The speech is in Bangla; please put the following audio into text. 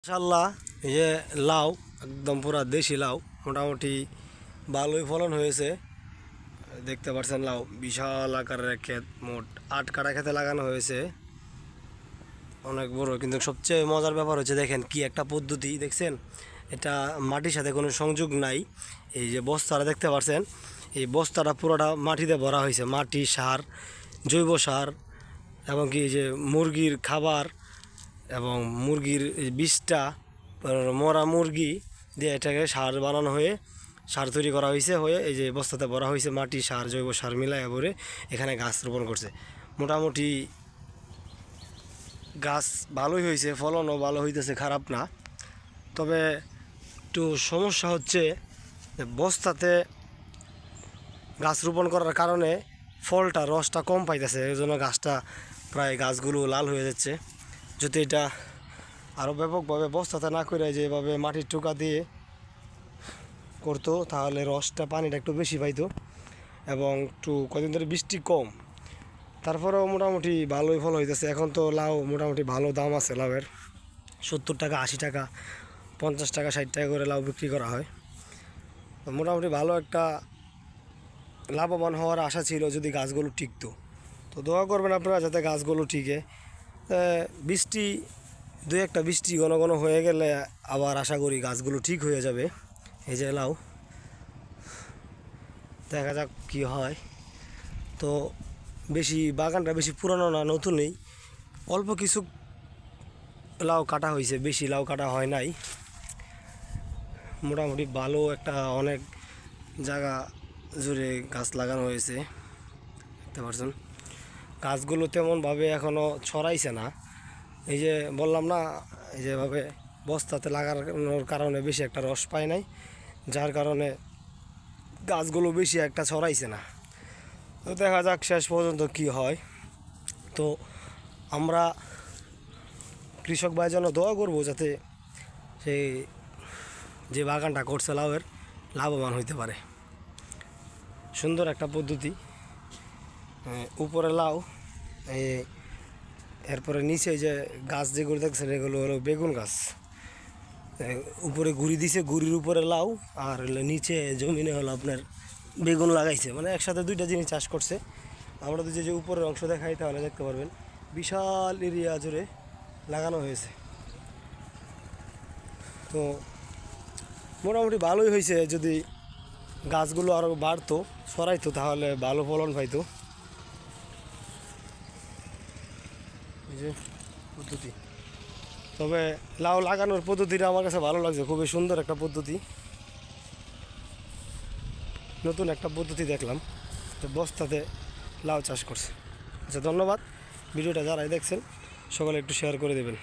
মাশাআল্লাহ, এই যে লাউ একদম পুরা দেশি লাউ, মোটামুটি ভালোই ফলন হয়েছে। দেখতে পাচ্ছেন লাউ বিশাল আকারের ক্ষেত, মোট 8 কাঠা খেতে লাগানো হয়েছে, অনেক বড়। কিন্তু সবচেয়ে মজার ব্যাপার হচ্ছে দেখেন কি একটা পদ্ধতি দেখছেন, এটা মাটির সাথে কোনো সংযোগ নাই। এই যে বস্তাটা দেখতে পাচ্ছেন, এই বস্তাটা পুরোটা মাটিতে ভরা হয়েছে, মাটি, সার, জৈব সার, এবং কি এই যে মুরগির খাবার এবং মুরগির বীজটা, মরা মুরগি দিয়ে এটাকে সার বানানো হয়ে সার তৈরি করা হয়েছে, হয়ে এই যে বস্তাতে ভরা হয়েছে, মাটি, সার, জৈব সার মিলায় ভরে এখানে গাছ রোপণ করছে। মোটামুটি গাছ ভালোই হয়েছে, ফলনও ভালো হইতেছে, খারাপ না। তবে একটু সমস্যা হচ্ছে যে বস্তাতে গাছ রোপণ করার কারণে ফলটা, রসটা কম পাইতেছে, এই জন্য গাছটা প্রায় গাছগুলো লাল হয়ে যাচ্ছে। যদি এটা আরও ব্যাপকভাবে বস্তাতে না করে যেভাবে মাটির টোকা দিয়ে করতো, তাহলে রসটা, পানিটা একটু বেশি পাইতো, এবং একটু কদিন ধরে বৃষ্টি কম, তারপরেও মোটামুটি ভালোই ফল হইতেছে। এখন তো লাউ মোটামুটি ভালো দাম আছে লাউয়ের, 70 টাকা, 80 টাকা, 50 টাকা, 60 টাকা করে লাউ বিক্রি করা হয়। তো মোটামুটি ভালো একটা লাভবান হওয়ার আশা ছিল যদি গাছগুলো টিকতো। তো দোয়া করবেন আপনারা যাতে গাছগুলো টিকে। বৃষ্টি, দু একটা বৃষ্টি ঘন ঘন হয়ে গেলে আবার আশা করি গাছগুলো ঠিক হয়ে যাবে। এই যে লাউ, দেখা যাক কী হয়। তো বেশি বাগানটা বেশি পুরানো না, নতুনই, অল্প কিছু লাউ কাটা হয়েছে, বেশি লাউ কাটা হয় নাই। মোটামুটি ভালো একটা, অনেক জায়গা জুড়ে গাছ লাগানো হয়েছে, দেখতে পাচ্ছেন। গাছগুলো তেমনভাবে এখনও ছড়াইছে না, এই যে বললাম না, এই যেভাবে বস্তাতে লাগানোর কারণে বেশি একটা রস পায় নাই, যার কারণে গাছগুলো বেশি একটা ছড়াইছে না। তো দেখা যাক শেষ পর্যন্ত কি হয়। তো আমরা কৃষক ভাই যেন দোয়া করবো যাতে সেই যে বাগানটা করছে লাউয়ের, লাভবান হইতে পারে। সুন্দর একটা পদ্ধতি, উপরে লাউ, এরপরে নিচে যে গাছ যেগুলো দেখছেন এগুলো হলো বেগুন গাছ। উপরে গুড়ি দিছে, গুড়ির উপরে লাউ, আর নিচে জমিনে হলো আপনার বেগুন লাগাইছে, মানে একসাথে দুইটা জিনিস চাষ করছে। আমরা তো যে উপরের অংশ দেখাই তাহলে দেখতে পারবেন বিশাল এরিয়া জুড়ে লাগানো হয়েছে। তো মোটামুটি ভালোই হয়েছে, যদি গাছগুলো আরও বাড়তো, ছড়াইতো, তাহলে ভালো ফলন পাইতো। এই যে পদ্ধতি, তবে লাউ লাগানোর পদ্ধতিটা আমার কাছে ভালো লাগছে, খুবই সুন্দর একটা পদ্ধতি, নতুন একটা পদ্ধতি দেখলাম, তো বস্তাতে লাউ চাষ করছে। আচ্ছা, ধন্যবাদ। ভিডিওটা যারাই দেখছেন সকলে একটু শেয়ার করে দেবেন।